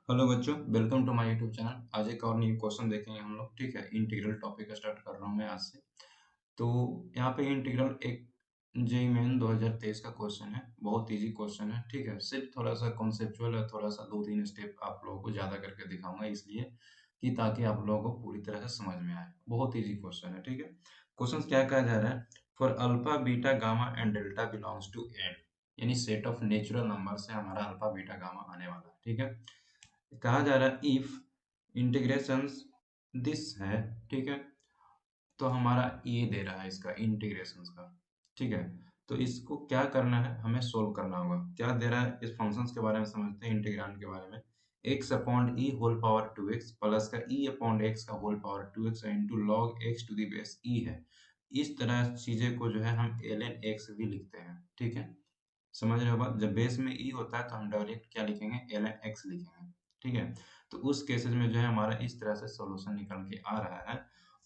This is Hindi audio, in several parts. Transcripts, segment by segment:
हेलो बच्चों, welcome to my YouTube channel. आज एक और न्यू क्वेश्चन देखेंगे हम लोग। ठीक है, इंटीग्रल टॉपिक स्टार्ट कर रहा हूँ मैं आज से। तो यहाँ पे इंटीग्रल एक जेईई मेन 2023 का क्वेश्चन है। बहुत इजी क्वेश्चन है। ठीक है, सिर्फ थोड़ा सा कॉन्सेप्चुअल है, थोड़ा सा दो तीन स्टेप आप लोगों को ज्यादा करके दिखाऊंगा, इसलिए कि ताकि आप लोगों को पूरी तरह से समझ में आए। बहुत इजी क्वेश्चन है। ठीक है, क्वेश्चन क्या कहा जा रहा है? For alpha beta gamma and delta belongs to N, यानी सेट ऑफ नेचुरल नंबर से हमारा अल्फा बीटा गामा आने वाला है। ठीक है, कहा जा रहा है इफ इंटीग्रेशंस दिस है। ठीक है, तो हमारा ये दे रहा है इसका इंटीग्रेशंस का। ठीक है, तो इसको क्या करना है, हमें सोल्व करना होगा। क्या दे रहा है, इस फंक्शंस के बारे में समझते हैं, इंटीग्रांड के बारे में। X upon e whole power 2x plus का ई अपॉन एक्स का whole power 2x into log x to the base e है। इस तरह चीजें को जो है हम ln x भी लिखते हैं। ठीक है, समझ रहे हो बात? जब बेस में ई होता है तो हम डायरेक्ट क्या लिखेंगे, ln x लिखेंगे। ठीक है, तो उस केसेस में जो है हमारा इस तरह से सॉल्यूशन निकल के आ रहा है।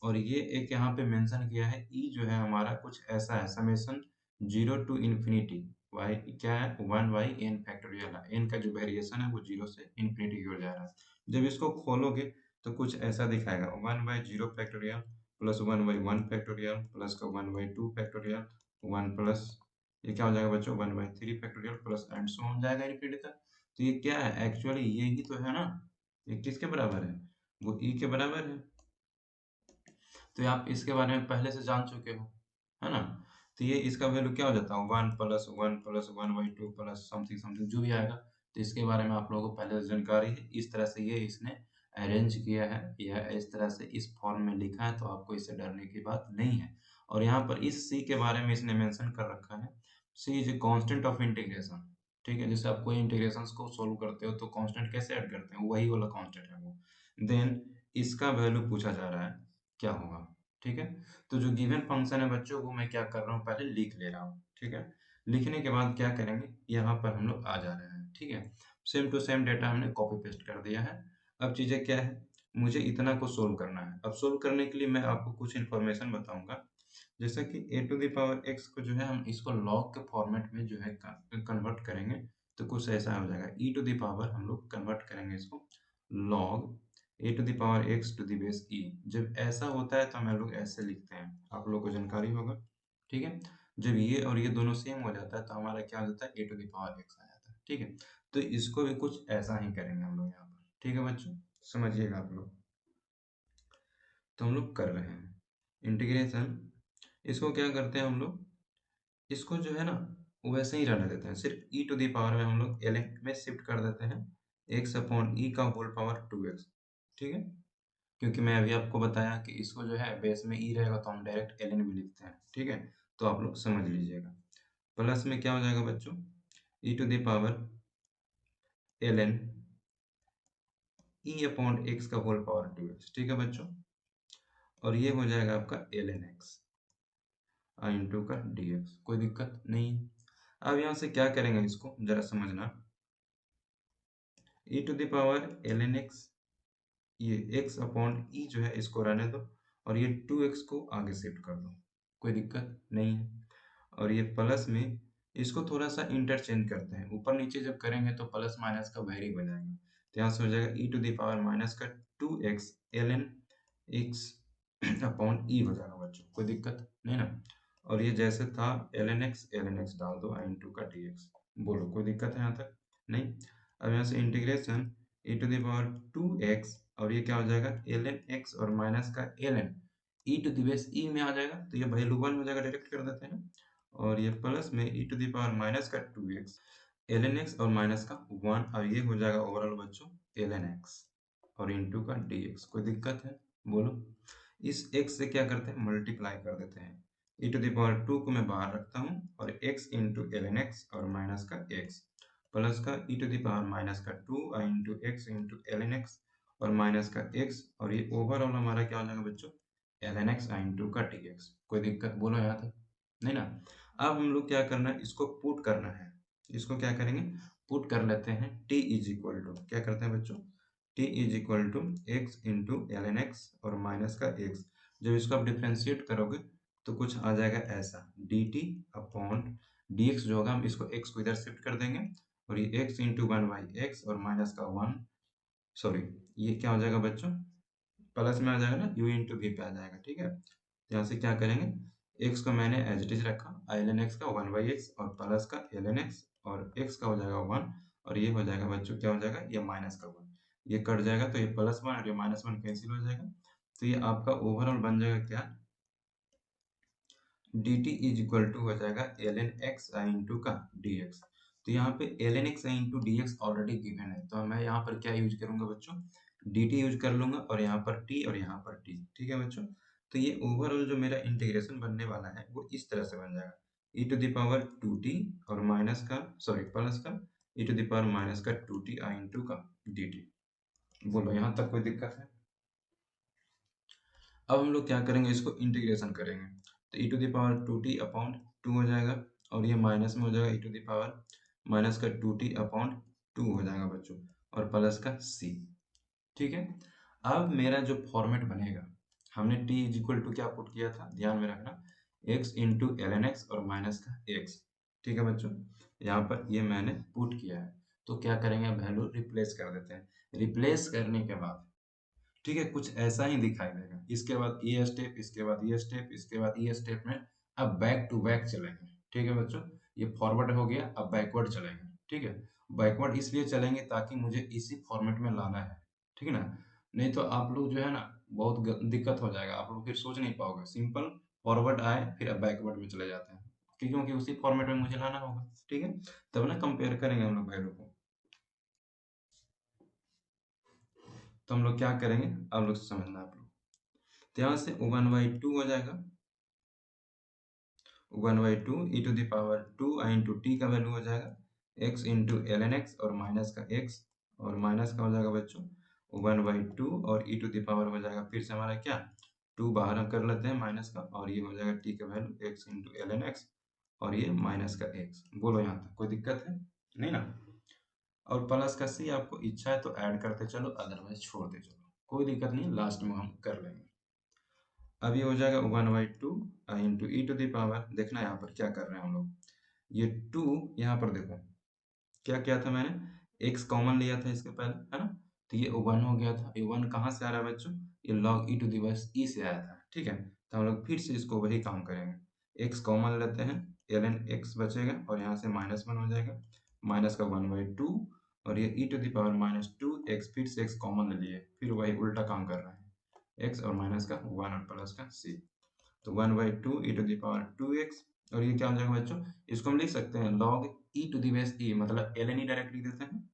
और ये एक यहाँ पे मेंशन किया है, ई जो है हमारा कुछ ऐसा है, summation zero to infinity Y क्या है, वन बाई एन फैक्टोरियल है। एन का जो वेरिएशन है वो जीरो से इन्फिनिटी की ओर जा रहा है। जब इसको खोलोगे तो कुछ ऐसा दिखाएगा, one by zero factorial plus one by one factorial plus का one by two factorial one plus ये क्या हो जाएगा बच्चों, one by three factorial plus and so हो जाएगा इन्फिनिटी तक। तो ये क्या है, एक्चुअली ये ही तो है ना। ये किसके बराबर है, वो ई के बराबर है। तो आप इसके बारे में पहले से जान चुके हो, है ना। तो ये इसका वैल्यू क्या हो जाता है, one plus one by two plus something something जो भी आएगा। तो इसके बारे में आप लोगों को पहले से जानकारी है। इस तरह से ये इसने अरेंज किया है, यह इस तरह से इस फॉर्म में लिखा है, तो आपको इससे डरने की बात नहीं है। और यहाँ पर इस सी के बारे में इसने मेंशन कर रखा है, C is a constant of integration. ठीक है, जैसे आप कोई इंटीग्रेशंस को सोल्व करते हो तो कांस्टेंट कैसे ऐड करते हैं, वही वाला कांस्टेंट है वो। देन इसका वैल्यू पूछा जा रहा है क्या होगा। ठीक है, तो जो गिवन फंक्शन है बच्चों, वो मैं क्या कर रहा हूँ, पहले लिख ले रहा हूँ। ठीक है, लिखने के बाद क्या करेंगे, यहाँ पर हम लोग आ जा रहे हैं। ठीक है, सेम टू सेम डेटा हमने कॉपी पेस्ट कर दिया है। अब चीजें क्या है, मुझे इतना को सोल्व करना है। अब सोल्व करने के लिए मैं आपको कुछ इन्फॉर्मेशन बताऊंगा। जैसा कि ए टू द पावर एक्स को जो है हम इसको लॉग के फॉर्मेट में जो है कन्वर्ट करेंगे, तो कुछ ऐसा हो जाएगा। ई टू द पावर हम लोग कन्वर्ट करेंगे इसको log a to the power x to the base e. जब ऐसा होता है तो हम लोग ऐसे लिखते हैं, आप लोग को जानकारी होगा। ठीक है, जब ये और ये दोनों सेम हो जाता है तो हमारा क्या हो जाता है, ए टू द पावर एक्स आ जाता है। ठीक है, तो इसको भी कुछ ऐसा ही करेंगे हम लोग यहाँ पर। ठीक है बच्चों, समझिएगा आप लोग। तो हम लोग कर रहे हैं इंटीग्रेशन। इसको क्या करते हैं हम लोग, इसको जो है ना वैसे ही रहने देते हैं, सिर्फ ई टू दी पावर में हम लोग एल में शिफ्ट कर देते हैं, एक्स अपॉन ई का होल पावर 2x। ठीक है, क्योंकि मैं अभी आपको बताया कि इसको जो है बेस में ई रहेगा तो हम डायरेक्ट एल भी लिखते हैं। ठीक है, तो आप लोग समझ लीजिएगा। प्लस में क्या हो जाएगा बच्चों, e to the power L n e upon x का होल पावर 2x। ठीक है बच्चों, और ये हो जाएगा आपका एल एन एक्स इंटू का dx। कोई दिक्कत नहीं है। अब यहाँ से क्या करेंगे, इसको जरा समझना। e to the power L N X, ये x अपॉन ई जो है इसको रहने दो, और ये 2x को आगे शिफ्ट कर दो, कोई दिक्कत नहीं है। और ये प्लस में इसको थोड़ा सा इंटरचेंज करते हैं, ऊपर नीचे जब करेंगे तो प्लस माइनस का वेरी हो जाएगा। तो यहाँ से हो जाएगा e to the power minus का 2x L N x upon e हो जाएगा बच्चों, कोई दिक्कत नहीं ना। और ये जैसे था एल एन एक्स डाल दो टू का डी एक्स। बोलो कोई दिक्कत है यहाँ तक, नहीं। अब यहाँ से integration e to the power 2x, और ये क्या हो जाएगा एल एन एक्स और माइनस का l n e to the base e में आ जाएगा, तो ये वैल्यू 1 हो जाएगा, डायरेक्ट कर देते हैं। और ये प्लस में e to the power minus का 2x एल एन एक्स और माइनस का 1, और ये हो जाएगा ओवरऑल बच्चों एल एन एक्स और इंटू का डी एक्स। कोई दिक्कत है, बोलो। इस x से क्या करते हैं, मल्टीप्लाई कर देते हैं। e टू द पावर 2 को मैं बाहर रखता हूँ, और x into L N x और माइनस का x प्लस का e to the power minus का 2 into X into L N x और माइनस का x, और ये ओवरऑल हमारा क्या हो जाएगा बच्चों, एल एन एक्स इंटू का डी एक्स। कोई दिक्कत, बोलो यहाँ तक, नहीं ना। अब हम लोग क्या करना है, इसको पुट करना है। इसको क्या करेंगे, पुट कर लेते हैं। t इज इक्वल टू क्या करते हैं बच्चों, t is equal to X into L N x और माइनस का x। जब इसको आप डिफ्रेंशिएट करोगे तो कुछ आ जाएगा ऐसा, dt अपॉन dx जो होगा, हम इसको x को इधर शिफ्ट कर देंगे, और ये x into one by x और माइनस का 1 सॉरी, ये क्या हो जाएगा बच्चों, प्लस में आ जाएगा ना, u इंटू वी पे आ जाएगा, ठीक है। तो यहाँ से क्या करेंगे, x को मैंने एज इट इज रखा, ln x का 1/x और प्लस का ln x, और x का हो जाएगा 1, और ये हो जाएगा बच्चों, क्या हो जाएगा, ये माइनस का 1, ये कट जाएगा तो ये +1 और ये -1 कैंसिल हो जाएगा। तो ये आपका ओवरऑल बन जाएगा क्या, dt इज इक्वल टू हो जाएगा ln x i इंटू का dx। तो यहाँ पे ln x i into dx already given है, तो मैं यहाँ पर क्या यूज करूंगा बच्चों, dt यूज कर लूंगा, और यहाँ पर t और यहाँ पर t, ठीक है बच्चों। तो ये ओवरऑल जो मेरा इंटीग्रेशन बनने वाला है वो इस तरह से बन जाएगा, e to the power 2t और माइनस का, सॉरी प्लस का, e to the power minus का 2t i इंटू का dt। बोलो यहाँ तक कोई दिक्कत है। अब हम लोग क्या करेंगे, इसको इंटीग्रेशन करेंगे, तो e to the power 2t upon 2 हो जाएगा, और ये माइनस में हो जाएगा e to the power minus का 2t अपॉन 2 हो जाएगा बच्चों, और प्लस का c, ठीक है। अब मेरा जो फॉर्मेट बनेगा, हमने t इज इक्वल टू क्या पुट किया था, ध्यान में रखना, x into L N x और माइनस का x, ठीक है बच्चों। यहाँ पर ये मैंने पुट किया है, तो क्या करेंगे, वैल्यू रिप्लेस कर देते हैं। रिप्लेस करने के बाद, ठीक है, कुछ ऐसा ही दिखाई देगा, इसके बाद ये स्टेप, इसके बाद ये स्टेप, इसके बाद ये स्टेप में अब बैक टू बैक चलेंगे, ठीक है बच्चों। ये फॉरवर्ड हो गया, अब बैकवर्ड चलेंगे, ठीक है। बैकवर्ड इसलिए चलेंगे ताकि मुझे इसी फॉर्मेट में लाना है, ठीक है ना। नहीं तो आप लोग जो है ना, बहुत दिक्कत हो जाएगा, आप लोग फिर सोच नहीं पाओगे, सिंपल फॉरवर्ड आए फिर अब बैकवर्ड में चले जाते हैं, क्योंकि उसी फॉर्मेट में मुझे लाना होगा, ठीक है। तब ना कंपेयर करेंगे हम लोग वैल्यू को। तो हम लोग क्या करेंगे, आप लोग समझना, आप लोग तो यहाँ से 1/2 हो जाएगा, 1/2 e to the power 2 i into T का वैल्यू हो जाएगा x into L N x और माइनस का x, और माइनस का हो जाएगा बच्चों 1/2, और e टू द पावर हो जाएगा फिर से हमारा क्या, 2 बाहर हम कर लेते हैं माइनस का, और ये हो जाएगा t का value x into L N x, और ये माइनस का x। बोलो यहाँ तक कोई दिक्कत है नहीं ना। और प्लस का c आपको इच्छा है तो ऐड करते चलो, अदरवाइज छोड़ते चलो, कोई दिक्कत नहीं, लास्ट में हम कर लेंगे। अब ये हो जाएगा 1/2 into E to the power, देखना यहाँ पर क्या कर रहे हैं हम लोग, ये 2 यहाँ पर देखो, क्या किया था मैंने, x कॉमन लिया था इसके पहले, है ना। तो ये 1 हो गया था, ये 1 कहाँ से आ रहा है बच्चों, ये log e to the base e से आया था, ठीक है। तो हम लोग फिर से इसको वही काम करेंगे, x कॉमन लेते हैं, ln x बचेगा, और यहाँ से -1 हो जाएगा, माइनस का 1/2, और ये e to the power -2x, फिर से x कॉमन ले लिए, फिर वही उल्टा काम कर रहे हैं, x और माइनस का 1 और प्लस का c। तो 1/2 e to the power 2x, और ये क्या हो जाएगा बच्चों, इसको हम लिख सकते हैं log e to the base e, मतलब ln e डायरेक्ट लिख देते हैं,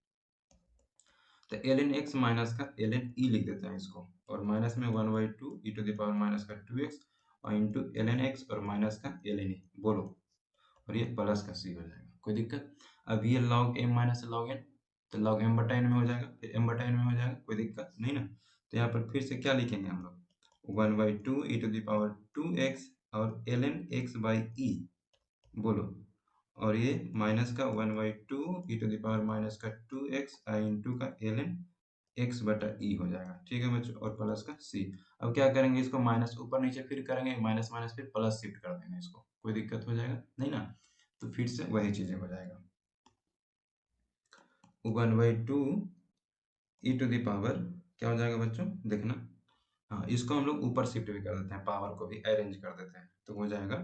तो ln x माइनस का ln e लिख देते हैं इसको, और माइनस में 1/2 e to the power minus का 2x, और इंटू ln x और माइनस का ln e, बोलो, और ये प्लस का c हो जाएगा, कोई दिक्कत। अब ये log m minus log n, तो log m बटा n में हो जाएगा, फिर m बटा n में हो जाएगा, कोई दिक्कत नहीं ना। तो यहाँ पर फिर से क्या लिखेंगे हम लोग, 1/2 e to the power 2x और ln x बाई e, बोलो, और ये माइनस का 1/2 e to the power minus का 2x आई इंटू का ln x बटा e हो जाएगा, ठीक है बच्चों, और प्लस का c। अब क्या करेंगे, इसको माइनस ऊपर नीचे फिर करेंगे, माइनस माइनस फिर प्लस शिफ्ट कर देंगे इसको, कोई दिक्कत हो जाएगा नहीं ना। तो फिर से वही चीजें हो जाएगा, 1/2 e टू द पावर क्या हो जाएगा बच्चों, देखना, हाँ इसको हम लोग ऊपर शिफ्ट भी कर देते हैं, पावर को भी अरेंज कर देते हैं, तो हो जाएगा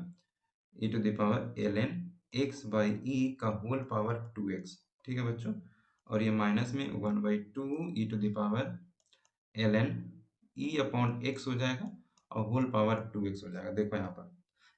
e to the power ln x by e का होल पावर 2x, ठीक है बच्चों। और ये माइनस में 1/2 e to the power ln e upon x हो जाएगा, और होल पावर 2x हो जाएगा। देखो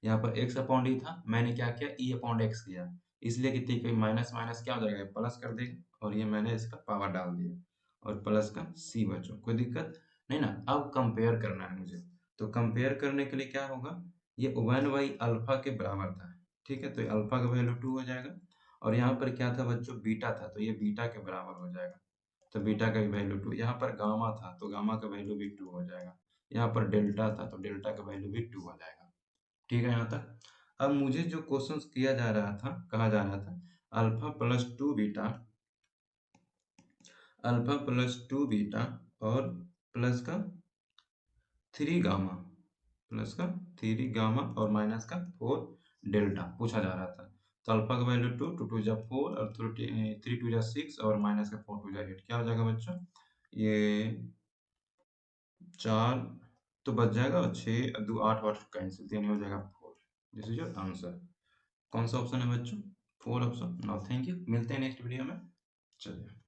यहाँ पर x अपॉन e था, मैंने क्या किया, e अपॉन x किया, इसलिए कि ठीक है, माइनस माइनस क्या हो जाएगा, प्लस कर देगा, और ये मैंने इसका पावर डाल दिया, और प्लस का c बच्चों, कोई दिक्कत नहीं ना। अब कंपेयर करना है मुझे, तो कंपेयर करने के लिए क्या होगा, ये 1/अल्फा के बराबर था, ठीक है, तो अल्फा का वैल्यू 2 हो जाएगा, और यहाँ पर क्या था बच्चों, बीटा था, तो ये बीटा के बराबर हो जाएगा, तो बीटा का वैल्यू 2, यहाँ पर गामा था तो गामा का वैल्यू भी 2 हो जाएगा, यहाँ पर डेल्टा था तो डेल्टा का वैल्यू भी 2 हो जाएगा, ठीक है यहाँ तक। अब मुझे जो क्वेश्चन किया जा रहा था, कहा जा रहा था, alpha plus 2 beta, alpha plus 2 beta और प्लस का 3 गामा, प्लस का 3 गामा और माइनस का 4 डेल्टा पूछा जा रहा था। तो अल्फा का वैल्यू 2, 2 2 जा 4 और 3 2 जा 6 और माइनस का 4 2 जा 8, क्या हो जाएगा बच्चों, ये 4 तो बच जाएगा, 6 2 8 8 कैंसिल, 3 हो जाएगा 4। This is your answer. कौन सा ऑप्शन है बच्चों? 4 ऑप्शन। नाउ थैंक यू, मिलते हैं नेक्स्ट वीडियो में। चलिए।